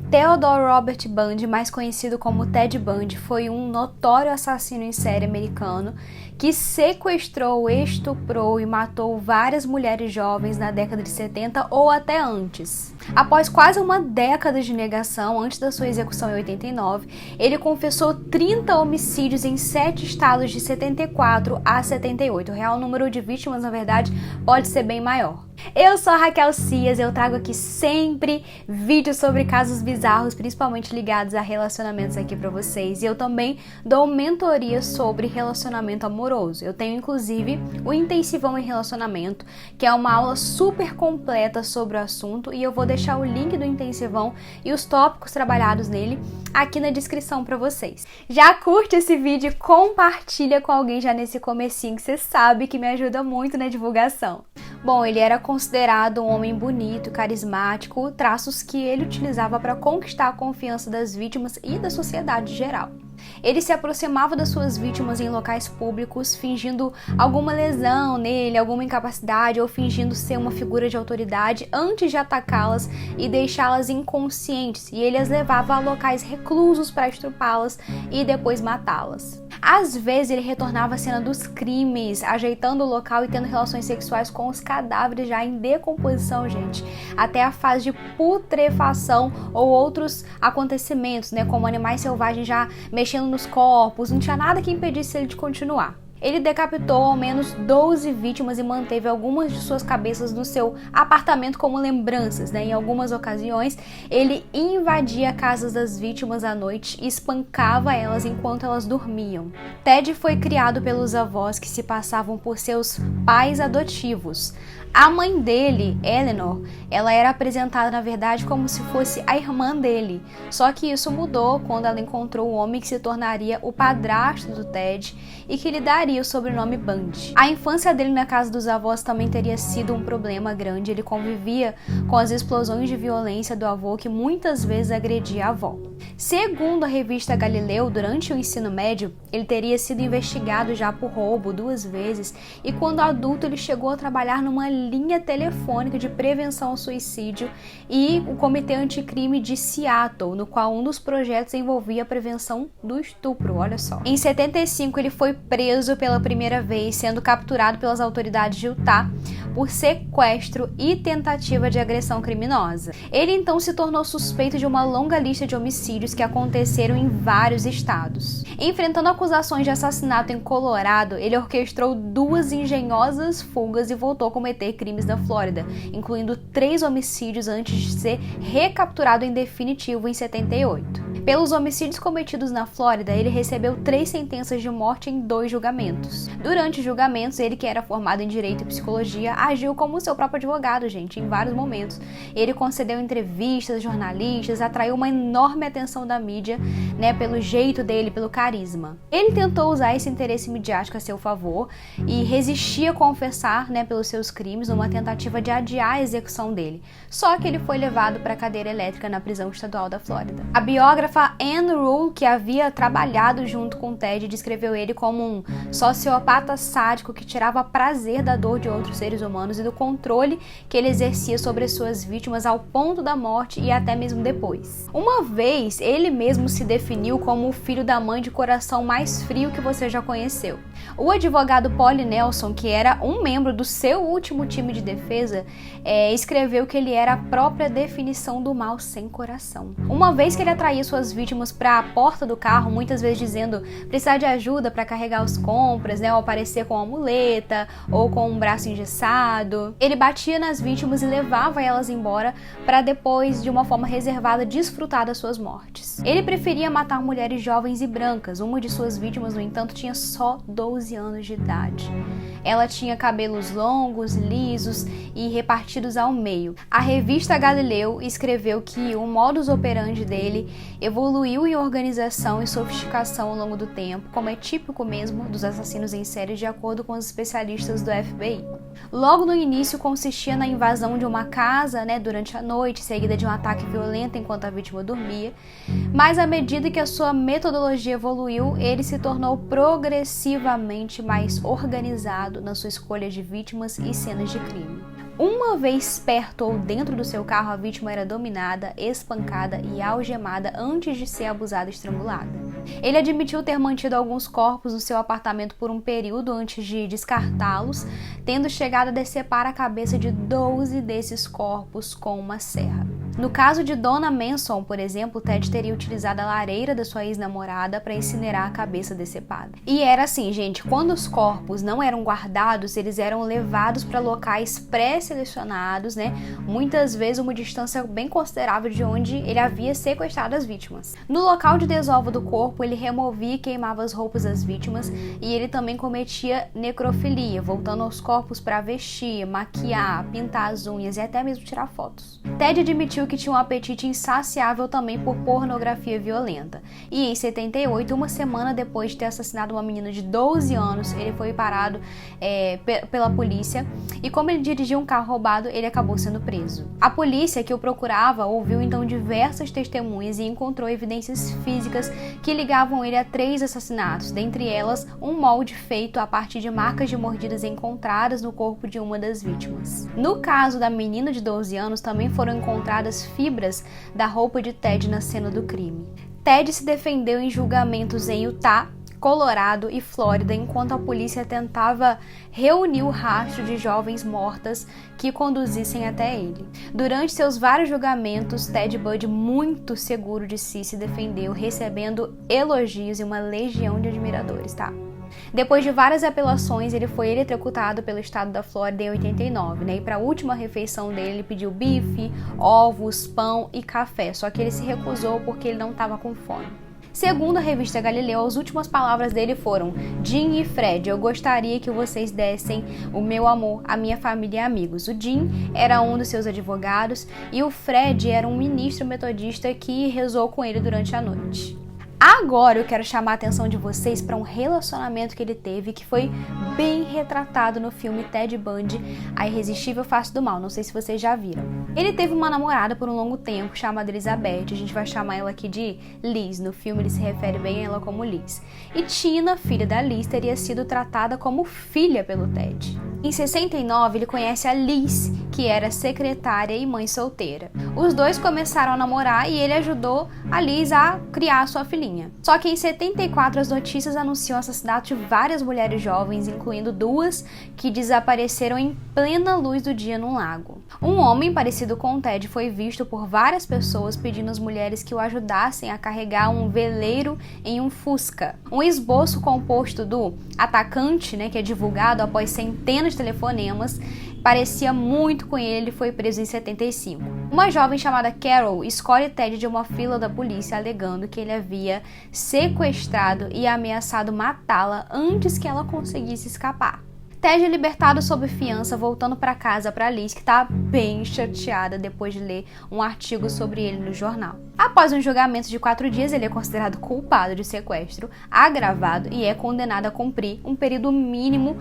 Theodore Robert Bundy, mais conhecido como Ted Bundy, foi um notório assassino em série americano que sequestrou, estuprou e matou várias mulheres jovens na década de 70 ou até antes. Após quase uma década de negação, antes da sua execução em 89, ele confessou 30 homicídios em 7 estados de 74 a 78. O real número de vítimas, na verdade, pode ser bem maior. Eu sou a Raquel Cias, eu trago aqui sempre vídeos sobre casos bizarros, principalmente ligados a relacionamentos aqui pra vocês. E eu também dou mentoria sobre relacionamento amoroso. Eu tenho inclusive o Intensivão em Relacionamento, que é uma aula super completa sobre o assunto, e eu vou deixar o link do Intensivão e os tópicos trabalhados nele aqui na descrição pra vocês. Já curte esse vídeo e compartilha com alguém já nesse comecinho, que você sabe que me ajuda muito na divulgação. Bom, ele era considerado um homem bonito, carismático, traços que ele utilizava para conquistar a confiança das vítimas e da sociedade em geral. Ele se aproximava das suas vítimas em locais públicos, fingindo alguma lesão nele, alguma incapacidade ou fingindo ser uma figura de autoridade antes de atacá-las e deixá-las inconscientes, e ele as levava a locais reclusos para estrupá-las e depois matá-las. Às vezes ele retornava à cena dos crimes, ajeitando o local e tendo relações sexuais com os cadáveres já em decomposição, gente, até a fase de putrefação ou outros acontecimentos, como animais selvagens já mexendo nos corpos. Não tinha nada que impedisse ele de continuar. Ele decapitou ao menos 12 vítimas e manteve algumas de suas cabeças no seu apartamento como lembranças. Em algumas ocasiões, ele invadia casas das vítimas à noite e espancava elas enquanto elas dormiam. Ted foi criado pelos avós que se passavam por seus pais adotivos. A mãe dele, Eleanor, ela era apresentada na verdade como se fosse a irmã dele, só que isso mudou quando ela encontrou o homem que se tornaria o padrasto do Ted e que lhe daria o sobrenome Bundy. A infância dele na casa dos avós também teria sido um problema grande. Ele convivia com as explosões de violência do avô, que muitas vezes agredia a avó. Segundo a revista Galileu, durante o ensino médio, ele teria sido investigado já por roubo 2 vezes e quando adulto ele chegou a trabalhar numa linha telefônica de prevenção ao suicídio e o Comitê Anticrime de Seattle, no qual um dos projetos envolvia a prevenção do estupro, olha só. Em 75 ele foi preso pela primeira vez, sendo capturado pelas autoridades de Utah por sequestro e tentativa de agressão criminosa. Ele então se tornou suspeito de uma longa lista de homicídios que aconteceram em vários estados. Enfrentando acusações de assassinato em Colorado, ele orquestrou 2 engenhosas fugas e voltou a cometer crimes na Flórida, incluindo 3 homicídios antes de ser recapturado em definitivo em 78. Pelos homicídios cometidos na Flórida, ele recebeu 3 sentenças de morte em 2 julgamentos. Durante os julgamentos, ele, que era formado em Direito e Psicologia, agiu como seu próprio advogado, gente, em vários momentos. Ele concedeu entrevistas a jornalistas, atraiu uma enorme atenção da mídia, pelo jeito dele, pelo carisma. Ele tentou usar esse interesse midiático a seu favor e resistia a confessar, pelos seus crimes, numa tentativa de adiar a execução dele. Só que ele foi levado para a cadeira elétrica na prisão estadual da Flórida. A biógrafa Anne Rule, que havia trabalhado junto com Ted, descreveu ele como um sociopata sádico que tirava prazer da dor de outros seres humanos e do controle que ele exercia sobre as suas vítimas ao ponto da morte e até mesmo depois. Uma vez, ele mesmo se definiu como o filho da mãe de coração mais frio que você já conheceu. O advogado Paul Nelson, que era um membro do seu último time de defesa, escreveu que ele era a própria definição do mal sem coração. Uma vez que ele atraía suas vítimas para a porta do carro, muitas vezes dizendo precisar de ajuda para carregar as compras, ou aparecer com uma muleta ou com um braço engessado. Ele batia nas vítimas e levava elas embora para depois, de uma forma reservada, desfrutar das suas mortes. Ele preferia matar mulheres jovens e brancas. Uma de suas vítimas, no entanto, tinha só 12 anos de idade. Ela tinha cabelos longos, lisos e repartidos ao meio. A revista Galileu escreveu que o modus operandi dele evoluiu em organização e sofisticação ao longo do tempo, como é típico mesmo dos assassinos em série, de acordo com os especialistas do FBI. Logo no início consistia na invasão de uma casa, durante a noite, seguida de um ataque violento enquanto a vítima dormia, mas à medida que a sua metodologia evoluiu, ele se tornou progressivamente mais organizado na sua escolha de vítimas e cenas de crime. Uma vez perto ou dentro do seu carro, a vítima era dominada, espancada e algemada antes de ser abusada e estrangulada. Ele admitiu ter mantido alguns corpos no seu apartamento por um período antes de descartá-los, tendo chegado a decepar a cabeça de 12 desses corpos com uma serra. No caso de Donna Manson, por exemplo, Ted teria utilizado a lareira da sua ex-namorada para incinerar a cabeça decepada. E era assim, gente, quando os corpos não eram guardados, eles eram levados para locais pré-selecionados, né? Muitas vezes uma distância bem considerável de onde ele havia sequestrado as vítimas. No local de desova do corpo, ele removia e queimava as roupas das vítimas e ele também cometia necrofilia, voltando aos corpos para vestir, maquiar, pintar as unhas e até mesmo tirar fotos. Ted admitiu que tinha um apetite insaciável também por pornografia violenta. E em 78, uma semana depois de ter assassinado uma menina de 12 anos, ele foi parado pela polícia e como ele dirigia um carro roubado, ele acabou sendo preso. A polícia que o procurava ouviu então diversas testemunhas e encontrou evidências físicas que ligavam ele a 3 assassinatos, dentre elas um molde feito a partir de marcas de mordidas encontradas no corpo de uma das vítimas. No caso da menina de 12 anos, também foram encontradas fibras da roupa de Ted na cena do crime. Ted se defendeu em julgamentos em Utah, Colorado e Flórida, enquanto a polícia tentava reunir o rastro de jovens mortas que conduzissem até ele. Durante seus vários julgamentos, Ted Bundy, muito seguro de si, se defendeu, recebendo elogios e uma legião de admiradores, tá? Depois de várias apelações, ele foi eletrocutado pelo estado da Flórida em 89, né? E para a última refeição dele, ele pediu bife, ovos, pão e café, só que ele se recusou porque ele não estava com fome. Segundo a revista Galileu, as últimas palavras dele foram: Jim e Fred, eu gostaria que vocês dessem o meu amor à minha família e amigos. O Jim era um dos seus advogados e o Fred era um ministro metodista que rezou com ele durante a noite. Agora eu quero chamar a atenção de vocês para um relacionamento que ele teve que foi bem retratado no filme Ted Bundy, A Irresistível Face do Mal. Não sei se vocês já viram. Ele teve uma namorada por um longo tempo chamada Elizabeth, a gente vai chamar ela aqui de Liz. No filme ele se refere bem a ela como Liz. E Tina, filha da Liz, teria sido tratada como filha pelo Ted. Em 69 ele conhece a Liz, que era secretária e mãe solteira. Os dois começaram a namorar e ele ajudou a Liz a criar sua filhinha. Só que em 74 as notícias anunciam o assassinato de várias mulheres jovens, incluindo 2 que desapareceram em plena luz do dia num lago. Um homem parecido com Ted foi visto por várias pessoas pedindo às mulheres que o ajudassem a carregar um veleiro em um Fusca. Um esboço composto do atacante, que é divulgado após centenas de telefonemas, parecia muito com ele e foi preso em 75. Uma jovem chamada Carol escolhe Ted de uma fila da polícia alegando que ele havia sequestrado e ameaçado matá-la antes que ela conseguisse escapar. Ted é libertado sob fiança, voltando para casa para Liz, que está bem chateada depois de ler um artigo sobre ele no jornal. Após um julgamento de 4 dias, ele é considerado culpado de sequestro agravado e é condenado a cumprir um período mínimo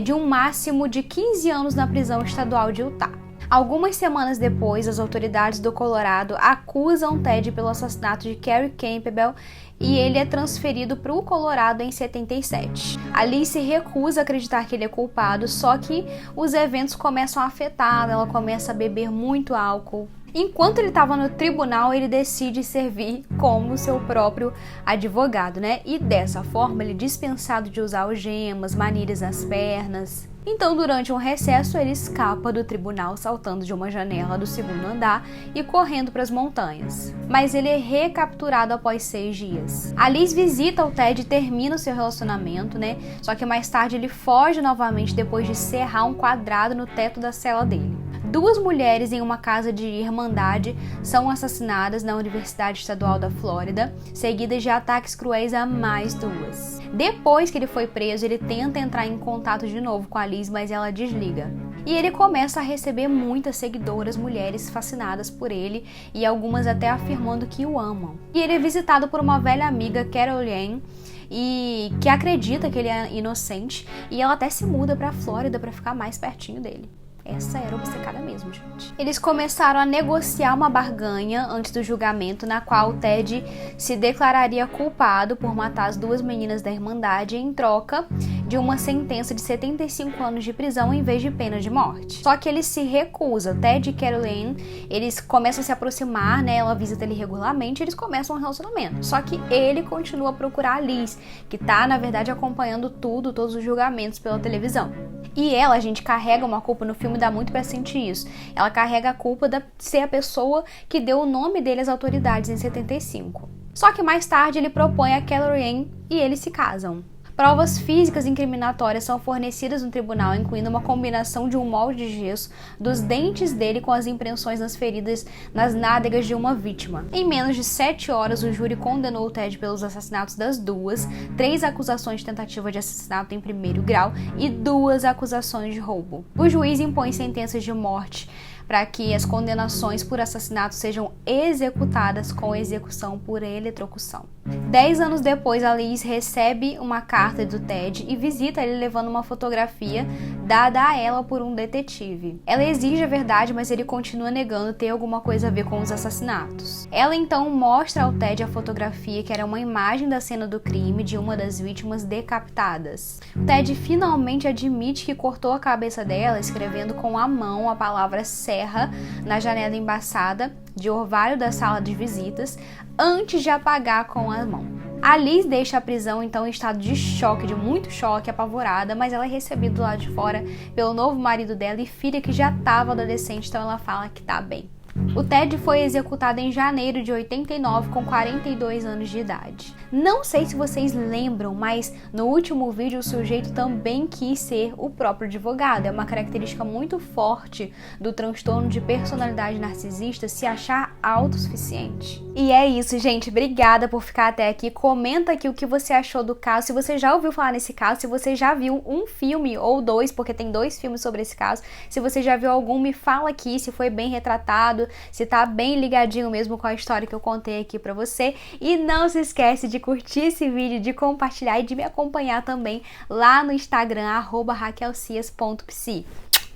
de um máximo de 15 anos na prisão estadual de Utah. Algumas semanas depois, as autoridades do Colorado acusam Ted pelo assassinato de Carrie Campbell e ele é transferido para o Colorado em 77. Ali se recusa a acreditar que ele é culpado, só que os eventos começam a afetá-la, ela começa a beber muito álcool. Enquanto ele estava no tribunal, ele decide servir como seu próprio advogado, E dessa forma ele é dispensado de usar algemas, manilhas nas pernas. Então, durante um recesso, ele escapa do tribunal saltando de uma janela do 2º andar e correndo para as montanhas. Mas ele é recapturado após 6 dias. A Liz visita o Ted e termina o seu relacionamento, Só que mais tarde ele foge novamente depois de serrar um quadrado no teto da cela dele. 2 mulheres em uma casa de irmandade são assassinadas na Universidade Estadual da Flórida, seguidas de ataques cruéis a mais 2. Depois que ele foi preso, ele tenta entrar em contato de novo com a Liz, mas ela desliga. E ele começa a receber muitas seguidoras mulheres fascinadas por ele e algumas até afirmando que o amam. E ele é visitado por uma velha amiga, Carol Ann, e que acredita que ele é inocente, e ela até se muda para a Flórida para ficar mais pertinho dele. Essa era obcecada mesmo, gente. Eles começaram a negociar uma barganha antes do julgamento, na qual o Ted se declararia culpado por matar as duas meninas da Irmandade em troca de uma sentença de 75 anos de prisão em vez de pena de morte. Só que ele se recusa. Ted e Caroline, eles começam a se aproximar, né? Ela visita ele regularmente, eles começam um relacionamento. Só que ele continua a procurar a Liz, que tá, na verdade, acompanhando todos os julgamentos pela televisão. E ela, a gente carrega uma culpa no filme, dá muito pra sentir isso. Ela carrega a culpa de ser a pessoa que deu o nome dele às autoridades em 75. Só que mais tarde ele propõe a Caroline e eles se casam. Provas físicas incriminatórias são fornecidas no tribunal, incluindo uma combinação de um molde de gesso dos dentes dele com as impressões nas feridas nas nádegas de uma vítima. Em menos de 7 horas, o júri condenou o Ted pelos assassinatos das duas, 3 acusações de tentativa de assassinato em primeiro grau e 2 acusações de roubo. O juiz impõe sentenças de morte para que as condenações por assassinato sejam executadas com execução por eletrocução. 10 anos depois, a Liz recebe uma carta do Ted e visita ele levando uma fotografia dada a ela por um detetive. Ela exige a verdade, mas ele continua negando ter alguma coisa a ver com os assassinatos. Ela então mostra ao Ted a fotografia, que era uma imagem da cena do crime de uma das vítimas decapitadas. O Ted finalmente admite que cortou a cabeça dela, escrevendo com a mão a palavra serra na janela embaçada de orvalho da sala de visitas, antes de apagar com a mão. A Liz deixa a prisão então em estado de choque, de muito choque, apavorada, mas ela é recebida do lado de fora pelo novo marido dela e filha que já estava adolescente, então ela fala que tá bem. O Ted foi executado em janeiro de 89 com 42 anos de idade. Não sei se vocês lembram, mas no último vídeo o sujeito também quis ser o próprio advogado. É uma característica muito forte do transtorno de personalidade narcisista se achar autossuficiente. E é isso, gente. Obrigada por ficar até aqui. Comenta aqui o que você achou do caso, se você já ouviu falar nesse caso, se você já viu um filme ou 2, porque tem 2 filmes sobre esse caso. Se você já viu algum, me fala aqui se foi bem retratado, se tá bem ligadinho mesmo com a história que eu contei aqui pra você. E não se esquece de curtir esse vídeo, de compartilhar e de me acompanhar também lá no Instagram, @raquelcias.psi.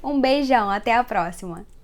Um beijão, até a próxima!